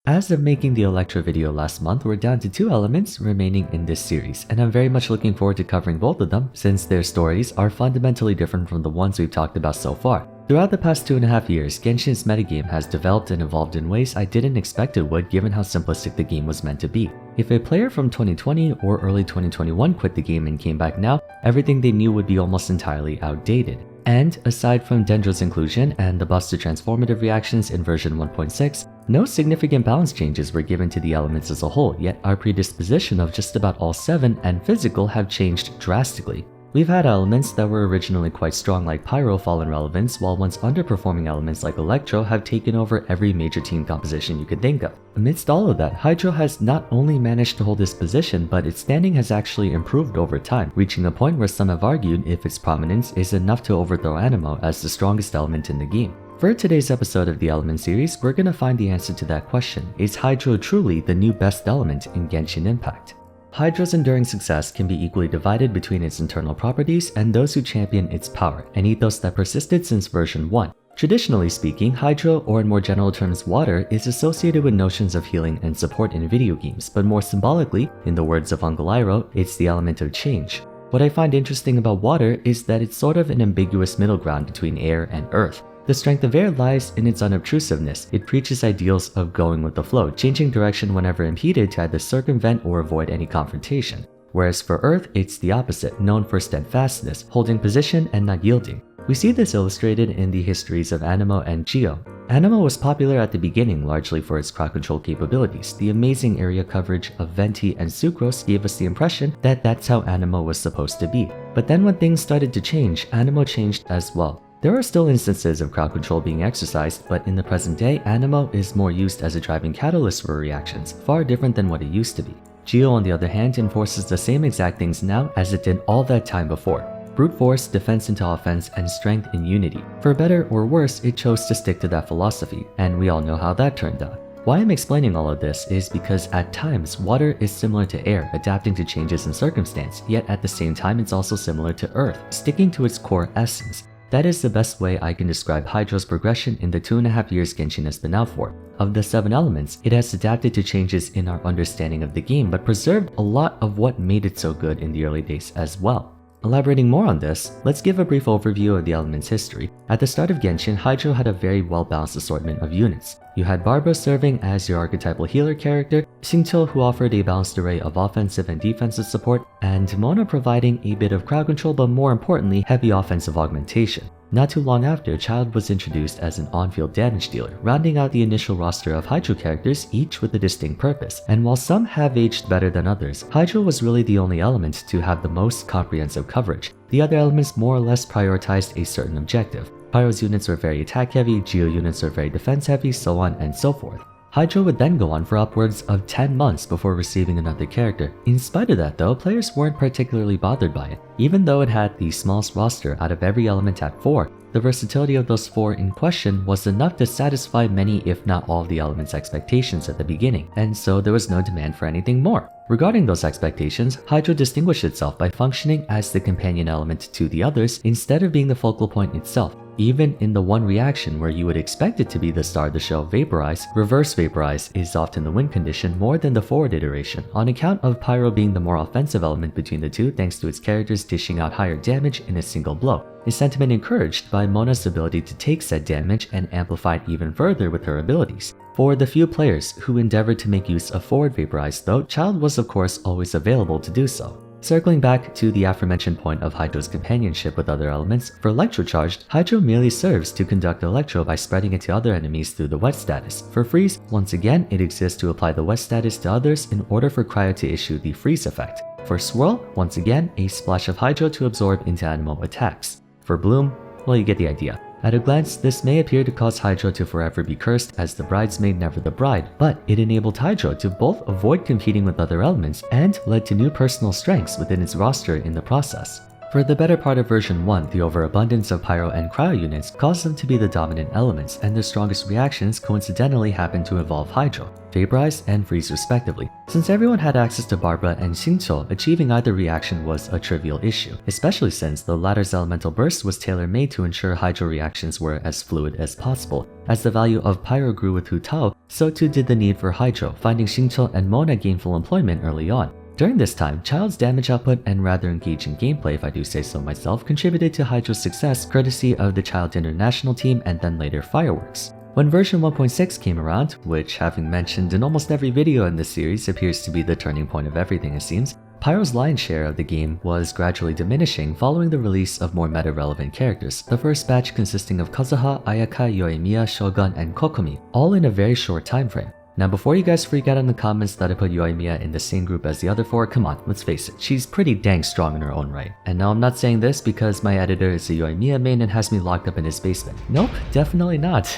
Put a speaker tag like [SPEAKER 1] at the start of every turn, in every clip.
[SPEAKER 1] As of making the Electro video last month, we're down to 2 elements remaining in this series, and I'm very much looking forward to covering both of them since their stories are fundamentally different from the ones we've talked about so far. Throughout the past 2.5 years, Genshin's metagame has developed and evolved in ways I didn't expect it would given how simplistic the game was meant to be. If a player from 2020 or early 2021 quit the game and came back now, everything they knew would be almost entirely outdated. And aside from Dendro's inclusion and the buffs to transformative reactions in version 1.6, no significant balance changes were given to the elements as a whole, yet our predisposition of just about all 7 and physical have changed drastically. We've had elements that were originally quite strong like Pyro fall in relevance, while once underperforming elements like Electro have taken over every major team composition you could think of. Amidst all of that, Hydro has not only managed to hold its position, but its standing has actually improved over time, reaching a point where some have argued if its prominence is enough to overthrow Anemo as the strongest element in the game. For today's episode of the Element series, we're gonna find the answer to that question. Is Hydro truly the new best element in Genshin Impact? Hydro's enduring success can be equally divided between its internal properties and those who champion its power, an ethos that persisted since version 1. Traditionally speaking, Hydro, or in more general terms water, is associated with notions of healing and support in video games, but more symbolically, in the words of Uncle Iroh, it's the element of change. What I find interesting about water is that it's sort of an ambiguous middle ground between air and earth. The strength of air lies in its unobtrusiveness. It preaches ideals of going with the flow, changing direction whenever impeded to either circumvent or avoid any confrontation. Whereas for earth, it's the opposite, known for steadfastness, holding position and not yielding. We see this illustrated in the histories of Anemo and Geo. Anemo was popular at the beginning largely for its crowd control capabilities. The amazing area coverage of Venti and Sucrose gave us the impression that that's how Anemo was supposed to be. But then when things started to change, Anemo changed as well. There are still instances of crowd control being exercised, but in the present day, Anemo is more used as a driving catalyst for reactions, far different than what it used to be. Geo, on the other hand, enforces the same exact things now as it did all that time before. Brute force, defense into offense, and strength in unity. For better or worse, it chose to stick to that philosophy, and we all know how that turned out. Why I'm explaining all of this is because at times, water is similar to air, adapting to changes in circumstance, yet at the same time it's also similar to earth, sticking to its core essence. That is the best way I can describe Hydro's progression in the 2.5 years Genshin has been out for. Of the 7 elements, it has adapted to changes in our understanding of the game, but preserved a lot of what made it so good in the early days as well. Elaborating more on this, let's give a brief overview of the element's history. At the start of Genshin, Hydro had a very well-balanced assortment of units. You had Barbara serving as your archetypal healer character, Xingqiu who offered a balanced array of offensive and defensive support, and Mona providing a bit of crowd control but more importantly heavy offensive augmentation. Not too long after, Childe was introduced as an on-field damage dealer, rounding out the initial roster of Hydro characters, each with a distinct purpose. And while some have aged better than others, Hydro was really the only element to have the most comprehensive coverage. The other elements more or less prioritized a certain objective. Pyro's units were very attack heavy, Geo units were very defense heavy, so on and so forth. Hydro would then go on for upwards of 10 months before receiving another character. In spite of that though, players weren't particularly bothered by it. Even though it had the smallest roster out of every element at 4, the versatility of those 4 in question was enough to satisfy many if not all of the element's expectations at the beginning, and so there was no demand for anything more. Regarding those expectations, Hydro distinguished itself by functioning as the companion element to the others instead of being the focal point itself. Even in the one reaction where you would expect it to be the star of the show, Vaporize, Reverse Vaporize is often the win condition more than the forward iteration, on account of Pyro being the more offensive element between the two thanks to its characters dishing out higher damage in a single blow, a sentiment encouraged by Mona's ability to take said damage and amplify it even further with her abilities. For the few players who endeavored to make use of forward Vaporize though, Childe was of course always available to do so. Circling back to the aforementioned point of Hydro's companionship with other elements, for Electrocharged, Hydro merely serves to conduct Electro by spreading it to other enemies through the wet status. For Freeze, once again, it exists to apply the wet status to others in order for Cryo to issue the freeze effect. For Swirl, once again, a splash of Hydro to absorb into Anemo attacks. For Bloom, well, you get the idea. At a glance, this may appear to cause Hydro to forever be cursed as the bridesmaid never the bride, but it enabled Hydro to both avoid competing with other elements and led to new personal strengths within its roster in the process. For the better part of version 1, the overabundance of Pyro and Cryo units caused them to be the dominant elements, and their strongest reactions coincidentally happened to involve Hydro, Vaporize, and Freeze respectively. Since everyone had access to Barbara and Xingqiu, achieving either reaction was a trivial issue, especially since the latter's elemental burst was tailor-made to ensure Hydro reactions were as fluid as possible. As the value of Pyro grew with Hu Tao, so too did the need for Hydro, finding Xingqiu and Mona gainful employment early on. During this time, Child's damage output and rather engaging gameplay, if I do say so myself, contributed to Hydro's success courtesy of the Child International team and then later Fireworks. When version 1.6 came around, which having mentioned in almost every video in this series appears to be the turning point of everything it seems, Pyro's lion's share of the game was gradually diminishing following the release of more meta-relevant characters, the first batch consisting of Kazuha, Ayaka, Yoimiya, Shogun, and Kokomi, all in a very short time frame. Now before you guys freak out in the comments that I put Yoimiya in the same group as the other four, come on, let's face it, she's pretty dang strong in her own right. And now I'm not saying this because my editor is a Yoimiya main and has me locked up in his basement. Nope, definitely not.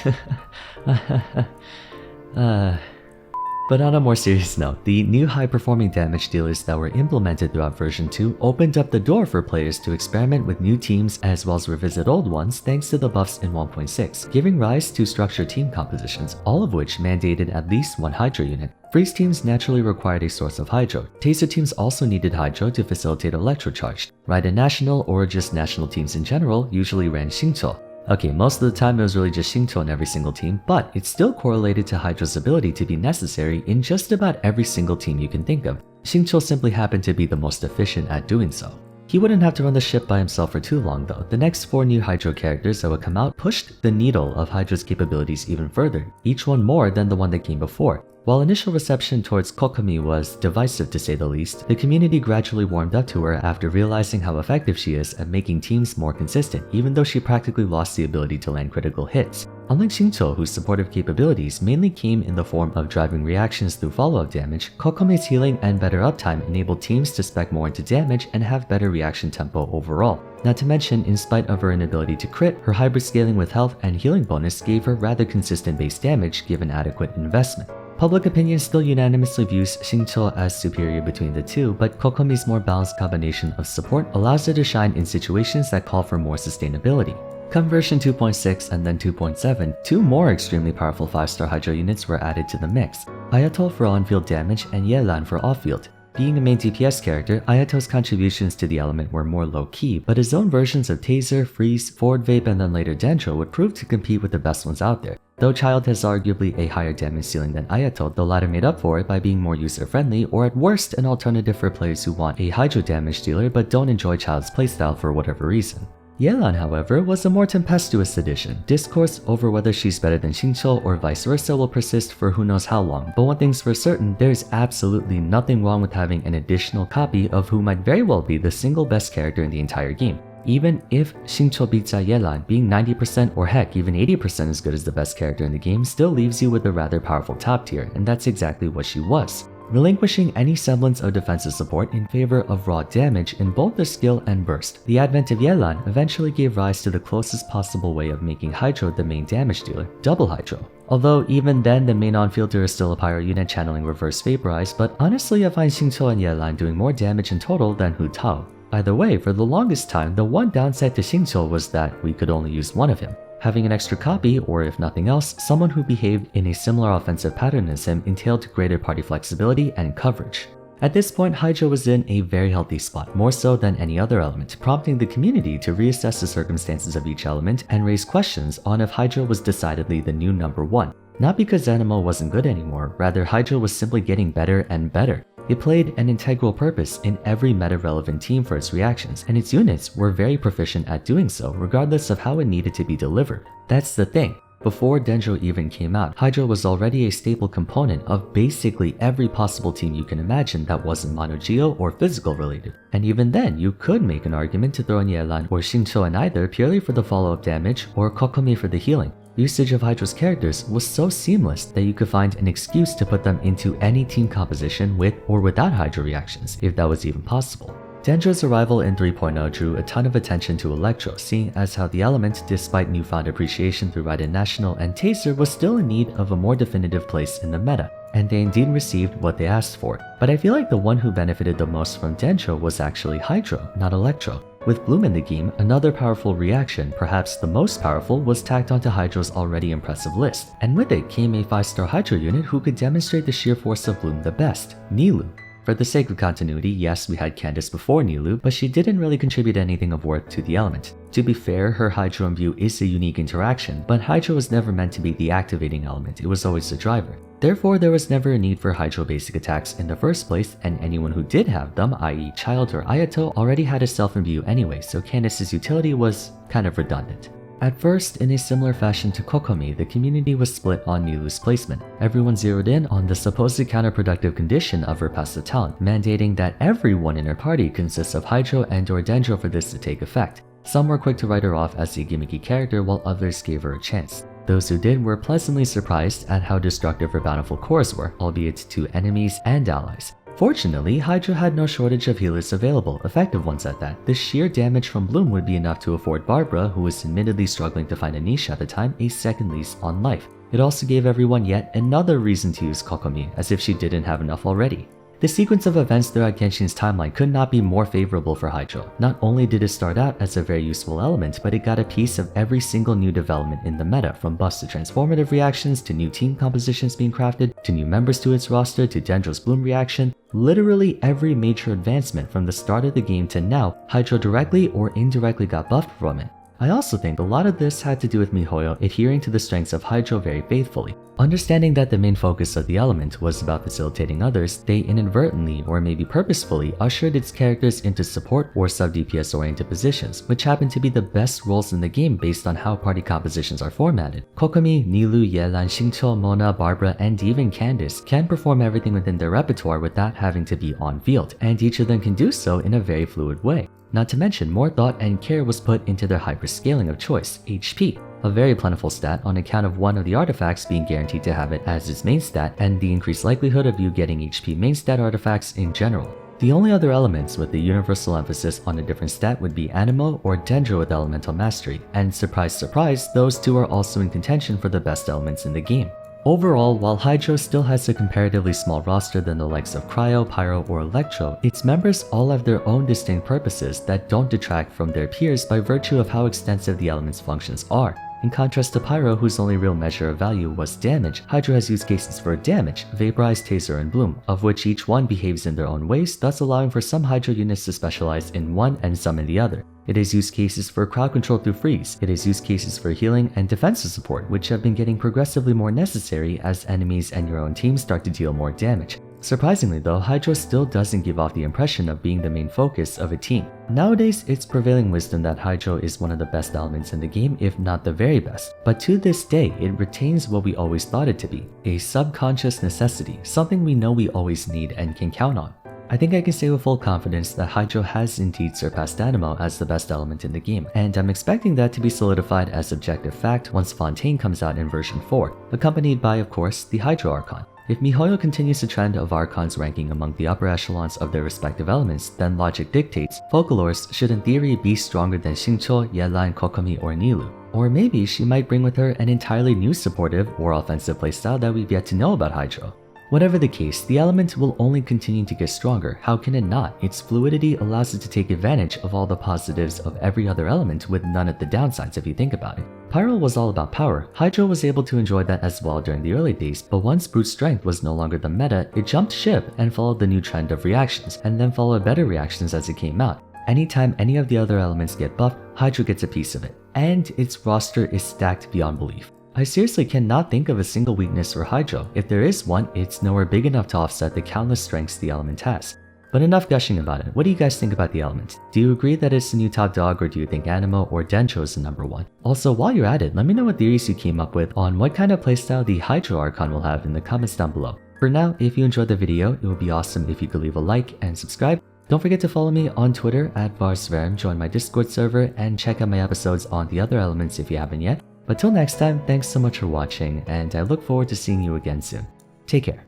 [SPEAKER 1] But on a more serious note, the new high-performing damage dealers that were implemented throughout version 2 opened up the door for players to experiment with new teams as well as revisit old ones thanks to the buffs in 1.6, giving rise to structured team compositions, all of which mandated at least one Hydro unit. Freeze teams naturally required a source of Hydro. Taser teams also needed Hydro to facilitate Electrocharge. Raiden National or just national teams in general usually ran Xingqiu. Okay, most of the time it was really just Xingqiu in every single team, but it's still correlated to Hydro's ability to be necessary in just about every single team you can think of. Xingqiu simply happened to be the most efficient at doing so. He wouldn't have to run the ship by himself for too long though. The next 4 new Hydro characters that would come out pushed the needle of Hydro's capabilities even further, each one more than the one that came before. While initial reception towards Kokomi was divisive to say the least, the community gradually warmed up to her after realizing how effective she is at making teams more consistent, even though she practically lost the ability to land critical hits. Unlike Xingqiu, whose supportive capabilities mainly came in the form of driving reactions through follow-up damage, Kokomi's healing and better uptime enabled teams to spec more into damage and have better reaction tempo overall. Not to mention, in spite of her inability to crit, her hybrid scaling with health and healing bonus gave her rather consistent base damage given adequate investment. Public opinion still unanimously views Xingqiu as superior between the two, but Kokomi's more balanced combination of support allows her to shine in situations that call for more sustainability. Come version 2.6 and then 2.7, 2 more extremely powerful 5-star Hydro units were added to the mix, Ayato for on-field damage and Yelan for off-field. Being a main DPS character, Ayato's contributions to the element were more low-key, but his own versions of Taser, Freeze, Forward Vape, and then later Dendro would prove to compete with the best ones out there. Though Child has arguably a higher damage ceiling than Ayato, the latter made up for it by being more user-friendly, or at worst an alternative for players who want a Hydro damage dealer but don't enjoy Child's playstyle for whatever reason. Yelan, however, was a more tempestuous addition. Discourse over whether she's better than Xingqiu or vice versa will persist for who knows how long, but one thing's for certain, there's absolutely nothing wrong with having an additional copy of who might very well be the single best character in the entire game. Even if Xingqiu beats out Yelan, being 90% or heck even 80% as good as the best character in the game still leaves you with a rather powerful top tier, and that's exactly what she was. Relinquishing any semblance of defensive support in favor of raw damage in both their skill and burst, the advent of Yelan eventually gave rise to the closest possible way of making Hydro the main damage dealer, Double Hydro. Although even then the main on-fielder is still a pyro unit channeling Reverse Vaporize, but honestly I find Xingqiu and Yelan doing more damage in total than Hu Tao. Either way, for the longest time, the one downside to Xingqiu was that we could only use one of him. Having an extra copy, or if nothing else, someone who behaved in a similar offensive pattern as him entailed greater party flexibility and coverage. At this point, Hydro was in a very healthy spot, more so than any other element, prompting the community to reassess the circumstances of each element and raise questions on if Hydro was decidedly the new number 1. Not because Anemo wasn't good anymore, rather Hydro was simply getting better and better. It played an integral purpose in every meta-relevant team for its reactions, and its units were very proficient at doing so regardless of how it needed to be delivered. That's the thing. Before Dendro even came out, Hydro was already a staple component of basically every possible team you can imagine that wasn't mono-geo or physical related. And even then, you could make an argument to throw in Yelan or Xingqiu in either purely for the follow-up damage or Kokomi for the healing. Usage of Hydro's characters was so seamless that you could find an excuse to put them into any team composition with or without Hydro reactions, if that was even possible. Dendro's arrival in 3.0 drew a ton of attention to Electro, seeing as how the element, despite newfound appreciation through Raiden National and Taser, was still in need of a more definitive place in the meta, and they indeed received what they asked for. But I feel like the one who benefited the most from Dendro was actually Hydro, not Electro. With Bloom in the game, another powerful reaction, perhaps the most powerful, was tacked onto Hydro's already impressive list, and with it came a 5-star Hydro unit who could demonstrate the sheer force of Bloom the best, Nilou. For the sake of continuity, yes, we had Candace before Nilou, but she didn't really contribute anything of worth to the element. To be fair, her Hydro Imbue is a unique interaction, but Hydro was never meant to be the activating element, it was always the driver. Therefore, there was never a need for Hydro basic attacks in the first place, and anyone who did have them, i.e. Child or Ayato, already had a self-imbue anyway, so Candace's utility was kind of redundant. At first, in a similar fashion to Kokomi, the community was split on Nilu's placement. Everyone zeroed in on the supposed counterproductive condition of her passive talent, mandating that everyone in her party consists of Hydro and or Dendro for this to take effect. Some were quick to write her off as a gimmicky character, while others gave her a chance. Those who did were pleasantly surprised at how destructive her bountiful cores were, albeit to enemies and allies. Fortunately, Hydro had no shortage of healers available, effective ones at that. The sheer damage from Bloom would be enough to afford Barbara, who was admittedly struggling to find a niche at the time, a second lease on life. It also gave everyone yet another reason to use Kokomi, as if she didn't have enough already. The sequence of events throughout Genshin's timeline could not be more favorable for Hydro. Not only did it start out as a very useful element, but it got a piece of every single new development in the meta, from buffs to transformative reactions, to new team compositions being crafted, to new members to its roster, to Dendro's Bloom reaction. Literally every major advancement from the start of the game to now, Hydro directly or indirectly got buffed from it. I also think a lot of this had to do with MiHoYo adhering to the strengths of Hydro very faithfully. Understanding that the main focus of the element was about facilitating others, they inadvertently, or maybe purposefully, ushered its characters into support or sub-DPS oriented positions, which happen to be the best roles in the game based on how party compositions are formatted. Kokomi, Nilu, Yelan, Xingqiu, Mona, Barbara, and even Candace can perform everything within their repertoire without having to be on field, and each of them can do so in a very fluid way. Not to mention, more thought and care was put into their hyperscaling of choice, HP, a very plentiful stat on account of one of the artifacts being guaranteed to have it as its main stat, and the increased likelihood of you getting HP main stat artifacts in general. The only other elements with the universal emphasis on a different stat would be Anemo or Dendro with Elemental Mastery, and surprise surprise, those two are also in contention for the best elements in the game. Overall, while Hydro still has a comparatively small roster than the likes of Cryo, Pyro, or Electro, its members all have their own distinct purposes that don't detract from their peers by virtue of how extensive the element's functions are. In contrast to Pyro, whose only real measure of value was damage, Hydro has use cases for damage, Vaporize, Taser, and Bloom, of which each one behaves in their own ways, thus allowing for some Hydro units to specialize in one and some in the other. It has use cases for crowd control through freeze. It has use cases for healing and defensive support, which have been getting progressively more necessary as enemies and your own team start to deal more damage. Surprisingly though, Hydro still doesn't give off the impression of being the main focus of a team. Nowadays, it's prevailing wisdom that Hydro is one of the best elements in the game, if not the very best. But to this day, it retains what we always thought it to be, a subconscious necessity, something we know we always need and can count on. I think I can say with full confidence that Hydro has indeed surpassed Anemo as the best element in the game, and I'm expecting that to be solidified as objective fact once Fontaine comes out in version 4, accompanied by, of course, the Hydro Archon. If MiHoYo continues the trend of Archons ranking among the upper echelons of their respective elements, then logic dictates Focalors should in theory be stronger than Xingqiu, Yelan, Kokomi, or Nilu. Or maybe she might bring with her an entirely new supportive or offensive playstyle that we've yet to know about Hydro. Whatever the case, the element will only continue to get stronger. How can it not? Its fluidity allows it to take advantage of all the positives of every other element with none of the downsides if you think about it. Pyro was all about power. Hydro was able to enjoy that as well during the early days, but once brute strength was no longer the meta, it jumped ship and followed the new trend of reactions, and then followed better reactions as it came out. Anytime any of the other elements get buffed, Hydro gets a piece of it, and its roster is stacked beyond belief. I seriously cannot think of a single weakness for Hydro. If there is one, it's nowhere big enough to offset the countless strengths the element has. But enough gushing about it. What do you guys think about the element? Do you agree that it's the new top dog, or do you think Anemo or Dendro is the number one? Also, while you're at it, let me know what theories you came up with on what kind of playstyle the Hydro Archon will have in the comments down below. For now, if you enjoyed the video, it would be awesome if you could leave a like and subscribe. Don't forget to follow me on Twitter at Vars, join my Discord server, and check out my episodes on the other elements if you haven't yet. But till next time, thanks so much for watching, and I look forward to seeing you again soon. Take care.